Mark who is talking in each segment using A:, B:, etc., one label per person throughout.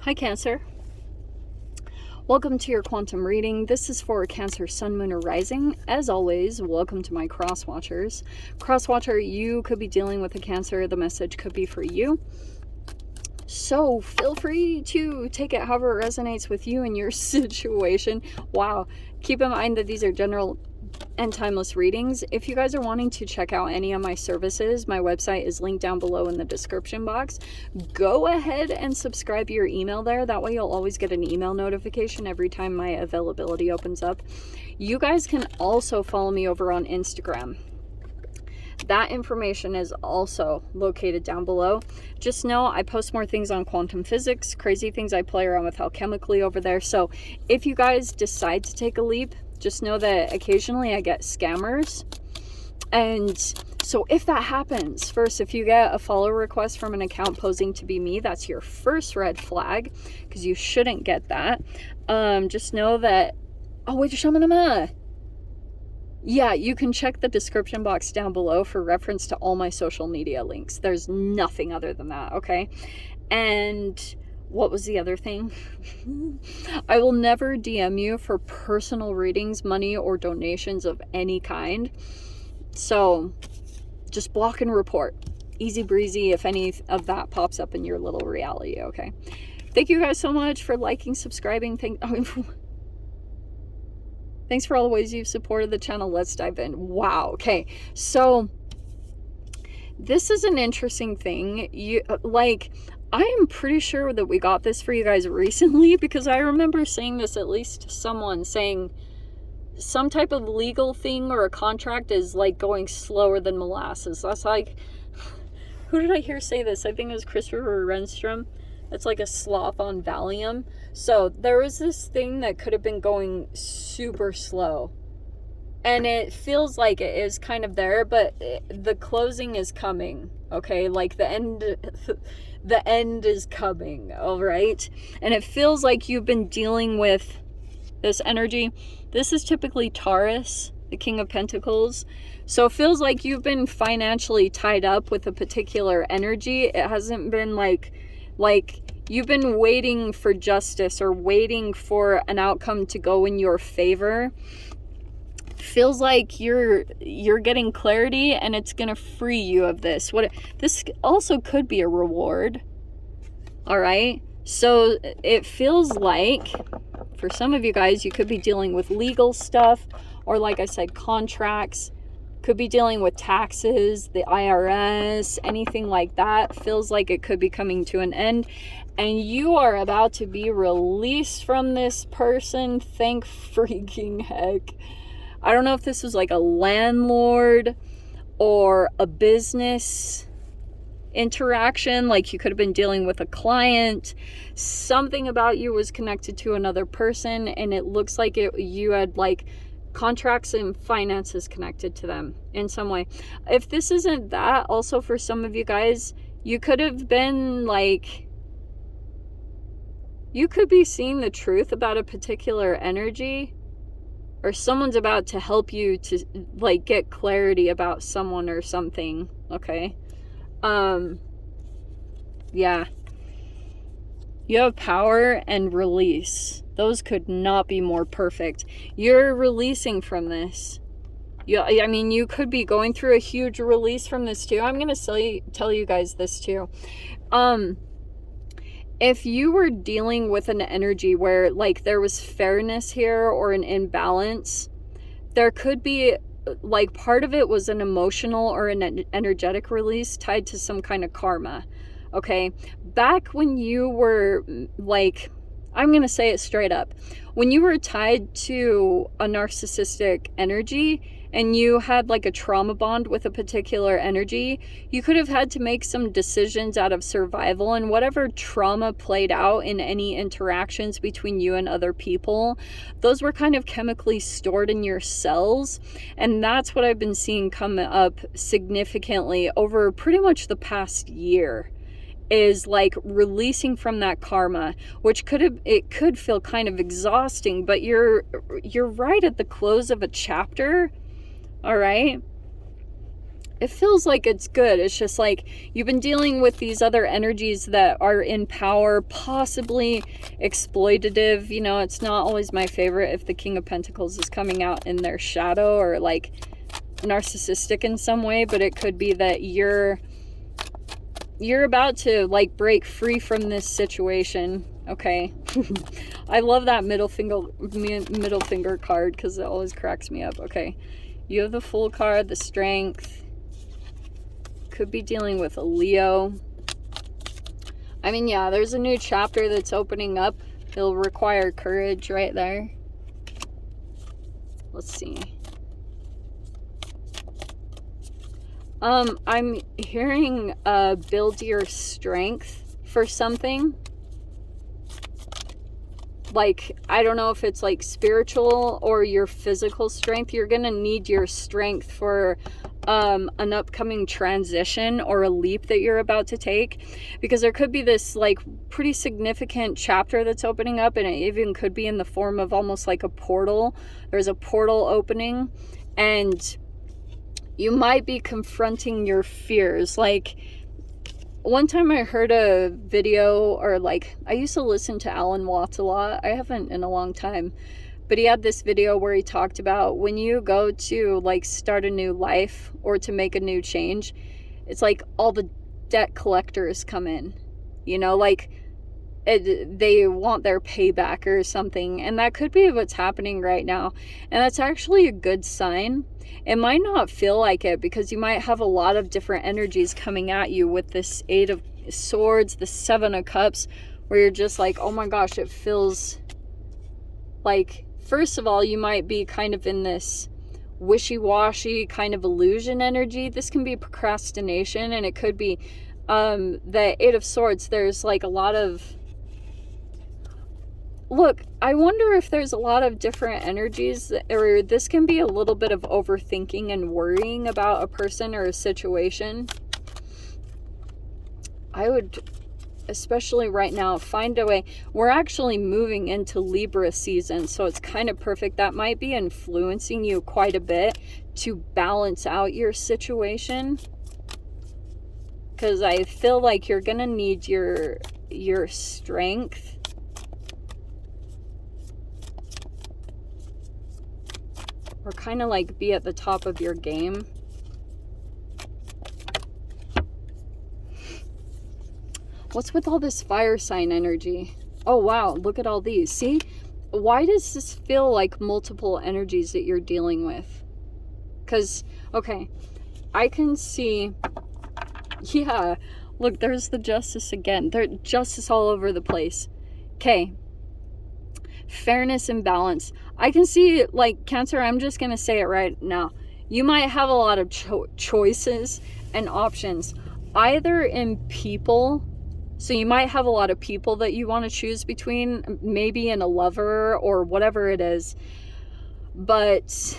A: Hi Cancer. Welcome to your quantum reading. This is for Cancer, Sun, Moon, or Rising. As always, welcome to my cross watchers. Cross watcher, you could be dealing with a Cancer. The message could be for you. So feel free to take it however it resonates with you and your situation. Wow. Keep in mind that these are general and timeless readings. If you guys are wanting to check out any of my services, my website is linked down below in the description box. Go ahead and subscribe your email there. That way you'll always get an email notification every time my availability opens up. You guys can also follow me over on Instagram. That information is also located down below. Just know I post more things on quantum physics, crazy things I play around with alchemically over there. So if you guys decide to take a leap, just know that occasionally I get scammers. And so if that happens, first, if you get a follow request from an account posing to be me, that's your first red flag, because you shouldn't get that. Just know that, oh, wait, yeah, you can check the description box down below for reference to all my social media links. There's nothing other than that, okay? And what was the other thing? I will never DM you for personal readings, money, or donations of any kind. So just block and report. Easy breezy if any of that pops up in your little reality, okay? Thank you guys so much for liking, subscribing. Thanks for all the ways you've supported the channel. Let's dive in. Wow. Okay. So this is an interesting thing. I am pretty sure that we got this for you guys recently, because I remember saying this at least to someone, saying some type of legal thing or a contract is like going slower than molasses. That's like, who did I hear say this? I think it was Christopher Renstrom. It's like a sloth on Valium. So there was this thing that could have been going super slow. And it feels like it is kind of there, but the closing is coming, okay? Like the end is coming, all right? And it feels like you've been dealing with this energy. This is typically Taurus, the King of Pentacles. So it feels like you've been financially tied up with a particular energy. It hasn't been like you've been waiting for justice or waiting for an outcome to go in your favor. Feels like you're getting clarity, and it's gonna free you of this. This also could be a reward. All right, so it feels like for some of you guys, you could be dealing with legal stuff, or like I said, contracts. Could be dealing with taxes, the IRS, anything like that. Feels like it could be coming to an end, and you are about to be released from this person. Thank freaking heck. I don't know if this was like a landlord or a business interaction, like you could have been dealing with a client. Something about you was connected to another person, and it looks like you had like contracts and finances connected to them in some way. If this isn't that, also for some of you guys, you could have been like, you could be seeing the truth about a particular energy, or someone's about to help you to like get clarity about someone or something, okay? Yeah. You have power and release. Those could not be more perfect. You're releasing from this. I mean, you could be going through a huge release from this too. I'm going to tell you guys this too. If you were dealing with an energy where like there was fairness here or an imbalance, there could be like part of it was an emotional or an energetic release tied to some kind of karma. Okay. Back when you were like, I'm going to say it straight up. When you were tied to a narcissistic energy and you had like a trauma bond with a particular energy, you could have had to make some decisions out of survival, and whatever trauma played out in any interactions between you and other people, those were kind of chemically stored in your cells. And that's what I've been seeing come up significantly over pretty much the past year, is like releasing from that karma, which it could feel kind of exhausting, but you're right at the close of a chapter. All right. it feels like it's good. It's just like you've been dealing with these other energies that are in power, possibly exploitative. You know, it's not always my favorite if the King of Pentacles is coming out in their shadow or like narcissistic in some way, but it could be that you're about to like break free from this situation. Okay. I love that middle finger card because it always cracks me up. Okay. You have the Fool card, the Strength. Could be dealing with a Leo. I mean, yeah, there's a new chapter that's opening up. It'll require courage right there. Let's see. I'm hearing build your strength for something. Like, I don't know if it's like spiritual or your physical strength. You're gonna need your strength for an upcoming transition or a leap that you're about to take, because there could be this like pretty significant chapter that's opening up, and it even could be in the form of almost like a portal. There's a portal opening, and you might be confronting your fears. Like, one time I heard a video, or like, I used to listen to Alan Watts a lot. I haven't in a long time. But he had this video where he talked about when you go to like start a new life or to make a new change, it's like all the debt collectors come in. You know, like they want their payback or something. And that could be what's happening right now. And that's actually a good sign. It might not feel like it because you might have a lot of different energies coming at you with this 8 of Swords, the 7 of Cups, where you're just like, oh my gosh, it feels like, first of all, you might be kind of in this wishy-washy kind of illusion energy. This can be procrastination, and it could be the 8 of Swords. There's like a lot of... Look, I wonder if there's a lot of different energies, or this can be a little bit of overthinking and worrying about a person or a situation. I would, especially right now, find a way. We're actually moving into Libra season, so it's kind of perfect. That might be influencing you quite a bit to balance out your situation, because I feel like you're gonna need your strength. Or kind of like be at the top of your game. What's with all this fire sign energy? Oh wow, look at all these. See? Why does this feel like multiple energies that you're dealing with? Because, okay, I can see... Yeah, look, there's the Justice again. There's justice all over the place. Okay. Fairness and balance. I can see, like, Cancer, I'm just going to say it right now. You might have a lot of choices and options, either in people. So you might have a lot of people that you want to choose between, maybe in a lover or whatever it is. But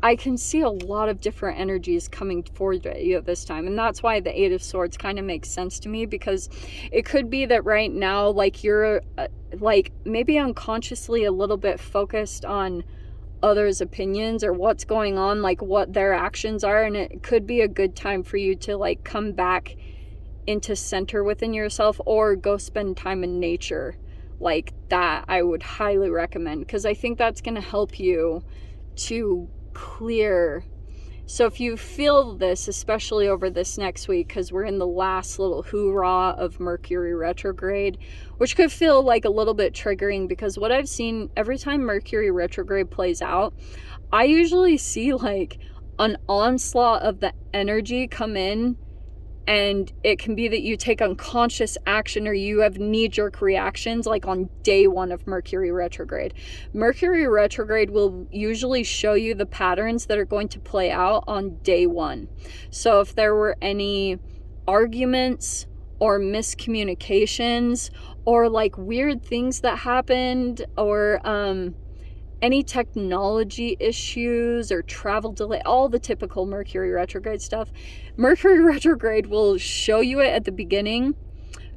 A: I can see a lot of different energies coming forward at you at this time. And that's why the 8 of Swords kind of makes sense to me, because it could be that right now, like, you're like maybe unconsciously a little bit focused on others' opinions or what's going on, like what their actions are. And it could be a good time for you to like come back into center within yourself, or go spend time in nature. Like that, I would highly recommend, because I think that's going to help you to clear. So if you feel this, especially over this next week, because we're in the last little hoorah of Mercury retrograde, which could feel like a little bit triggering, because what I've seen every time Mercury retrograde plays out, I usually see like an onslaught of the energy come in. And it can be that you take unconscious action, or you have knee-jerk reactions like on day 1 of Mercury retrograde. Mercury retrograde will usually show you the patterns that are going to play out on day 1. So if there were any arguments or miscommunications or like weird things that happened, or any technology issues or travel delay, all the typical Mercury retrograde stuff. Mercury retrograde will show you it at the beginning,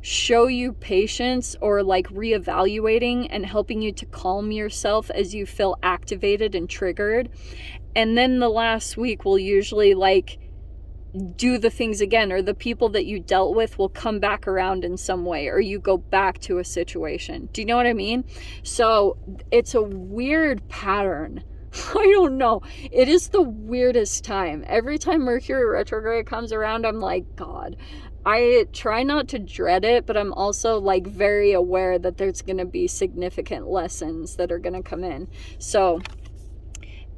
A: show you patience or like reevaluating and helping you to calm yourself as you feel activated and triggered. And then the last week will usually like do the things again, or the people that you dealt with will come back around in some way, or you go back to a situation. Do you know what I mean? So it's a weird pattern. I don't know. It is the weirdest time. Every time Mercury retrograde comes around, I'm like, God, I try not to dread it, but I'm also like very aware that there's going to be significant lessons that are going to come in. So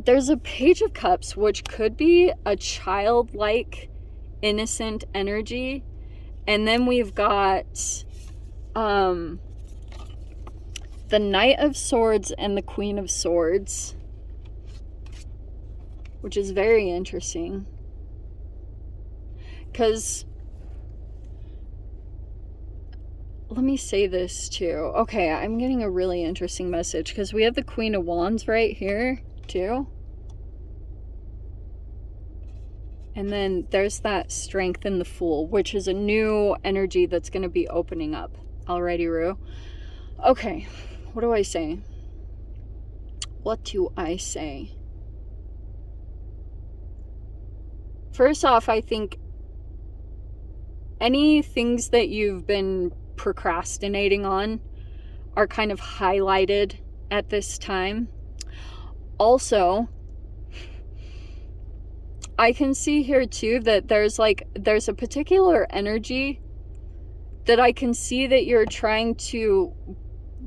A: there's a Page of Cups, which could be a childlike, innocent energy. And then we've got the Knight of Swords and the Queen of Swords, which is very interesting. Because, let me say this too. Okay, I'm getting a really interesting message because we have the Queen of Wands right here too. And then there's that Strength in the Fool, which is a new energy that's going to be opening up. Alrighty, Rue. Okay, what do I say? What do I say? First off, I think any things that you've been procrastinating on are kind of highlighted at this time. Also, I can see here too that there's a particular energy that I can see that you're trying to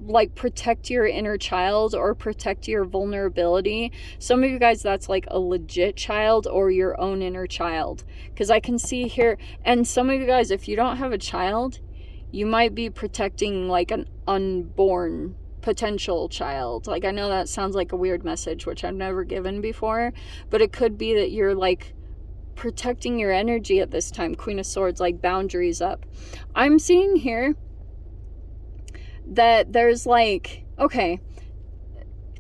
A: like protect your inner child or protect your vulnerability. Some of you guys, that's like a legit child or your own inner child, because I can see here. And some of you guys, if you don't have a child, you might be protecting like an unborn potential child. Like, I know that sounds like a weird message, which I've never given before, but it could be that you're like protecting your energy at this time. Queen of Swords, like boundaries up. I'm seeing here that there's like, okay,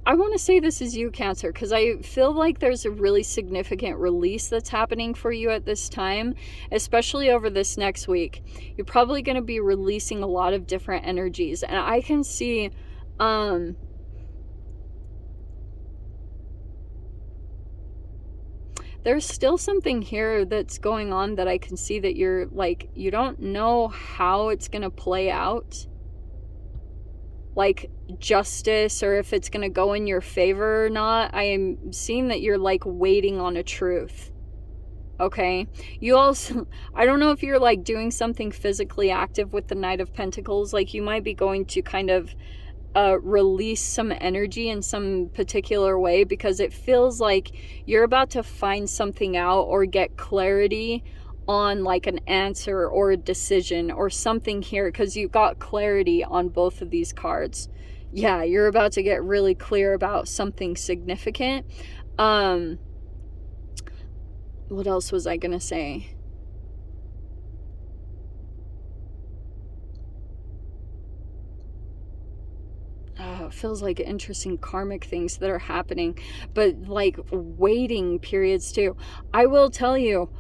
A: I want to say this is you, Cancer, because I feel like there's a really significant release that's happening for you at this time, especially over this next week. You're probably going to be releasing a lot of different energies, and I can see there's still something here that's going on that I can see that you're like, you don't know how it's going to play out, like justice, or if it's going to go in your favor or not. I am seeing that you're like waiting on a truth. Okay, you also, I don't know if you're like doing something physically active with the Knight of Pentacles. Like, you might be going to kind of release some energy in some particular way, because it feels like you're about to find something out or get clarity on like an answer or a decision or something here, because you got clarity on both of these cards. Yeah, you're about to get really clear about something significant. What else was I gonna say? It feels like interesting karmic things that are happening, but like waiting periods too. I will tell you,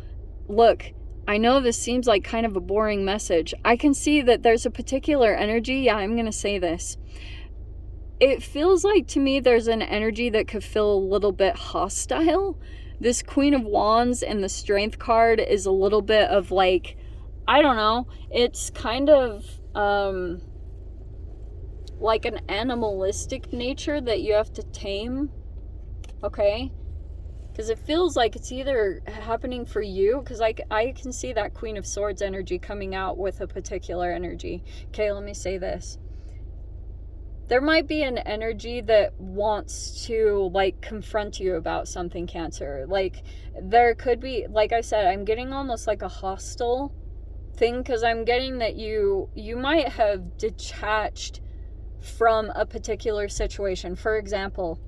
A: look, I know this seems like kind of a boring message. I can see that there's a particular energy. Yeah, I'm going to say this. It feels like to me there's an energy that could feel a little bit hostile. This Queen of Wands and the Strength card is a little bit of like, I don't know, it's kind of like an animalistic nature that you have to tame, okay? Because it feels like it's either happening for you, because I can see that Queen of Swords energy coming out with a particular energy. Okay, let me say this. There might be an energy that wants to like confront you about something, Cancer. Like, there could be, like I said, I'm getting almost like a hostile thing, because I'm getting that you might have detached from a particular situation. For example,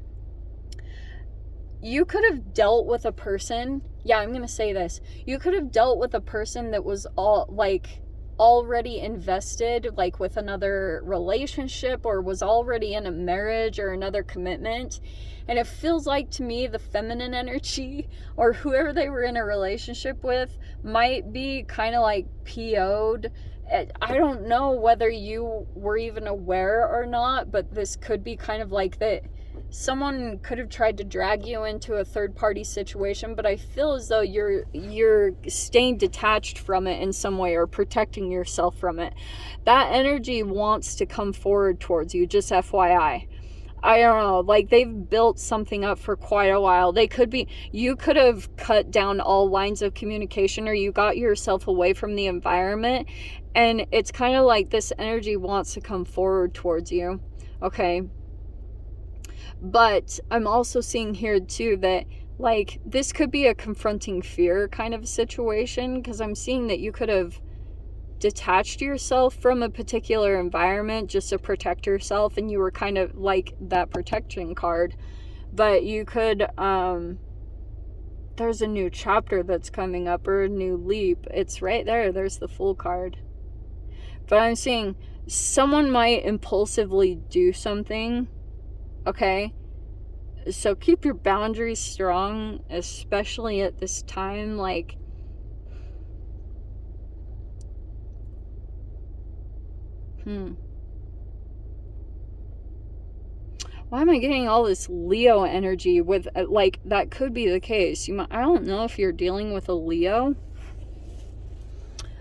A: you could have dealt with a person, yeah, I'm gonna say this, you could have dealt with a person that was already invested, like with another relationship, or was already in a marriage or another commitment, and it feels like to me the feminine energy, or whoever they were in a relationship with, might be kind of like PO'd. I don't know whether you were even aware or not, but this could be kind of like that. someone could have tried to drag you into a third-party situation, but I feel as though you're staying detached from it in some way, or protecting yourself from it. That energy wants to come forward towards you, just FYI. I don't know, like, they've built something up for quite a while. You could have cut down all lines of communication, or you got yourself away from the environment, and it's kind of like this energy wants to come forward towards you, okay? But I'm also seeing here too that, like, this could be a confronting fear kind of situation, because I'm seeing that you could have detached yourself from a particular environment just to protect yourself, and you were kind of like that protection card. But you could, there's a new chapter that's coming up, or a new leap. It's right there. There's the Fool card. But I'm seeing someone might impulsively do something. Okay, so keep your boundaries strong, especially at this time. Like, why am I getting all this Leo energy with, like, that could be the case. I don't know if you're dealing with a Leo,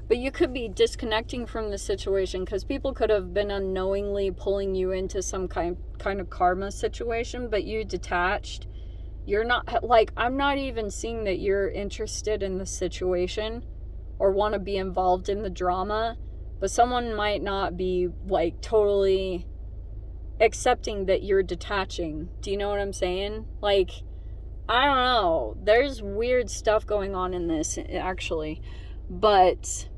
A: but you could be disconnecting from the situation, because people could have been unknowingly pulling you into some kind of karma situation, but you detached. You're not, like, I'm not even seeing that you're interested in the situation or want to be involved in the drama, but someone might not be, like, totally accepting that you're detaching. Do you know what I'm saying? Like, I don't know. There's weird stuff going on in this, actually. But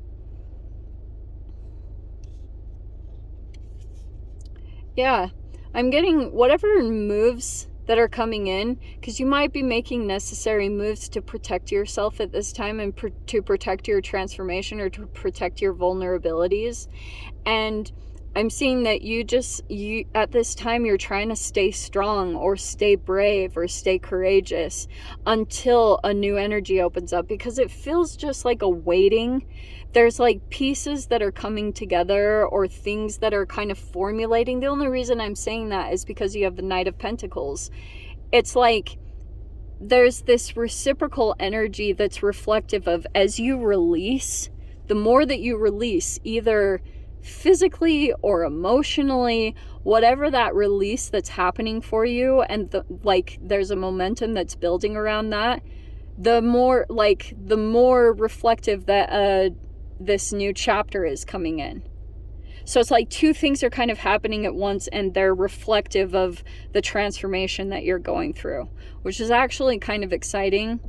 A: yeah, I'm getting whatever moves that are coming in, because you might be making necessary moves to protect yourself at this time, and to protect your transformation, or to protect your vulnerabilities. And I'm seeing that you at this time, you're trying to stay strong, or stay brave, or stay courageous until a new energy opens up, because it feels just like a waiting. There's like pieces that are coming together, or things that are kind of formulating. The only reason I'm saying that is because you have the Knight of Pentacles. It's like there's this reciprocal energy that's reflective of, as you release, the more that you release, either physically or emotionally, whatever that release that's happening for you, and there's a momentum that's building around that, the more reflective that this new chapter is coming in. So it's like two things are kind of happening at once, and they're reflective of the transformation that you're going through, which is actually kind of exciting.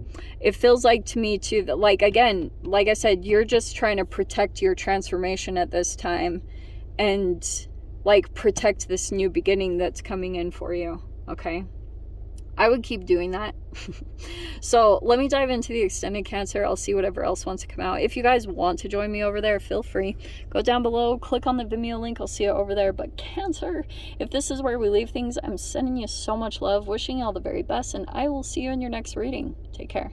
A: It feels like to me too that, like, again, like I said, you're just trying to protect your transformation at this time, and like protect this new beginning that's coming in for you. Okay, I would keep doing that. So let me dive into the extended Cancer. I'll see whatever else wants to come out. If you guys want to join me over there, feel free. Go down below, click on the Vimeo link. I'll see you over there. But Cancer, if this is where we leave things, I'm sending you so much love, wishing you all the very best, and I will see you in your next reading. Take care.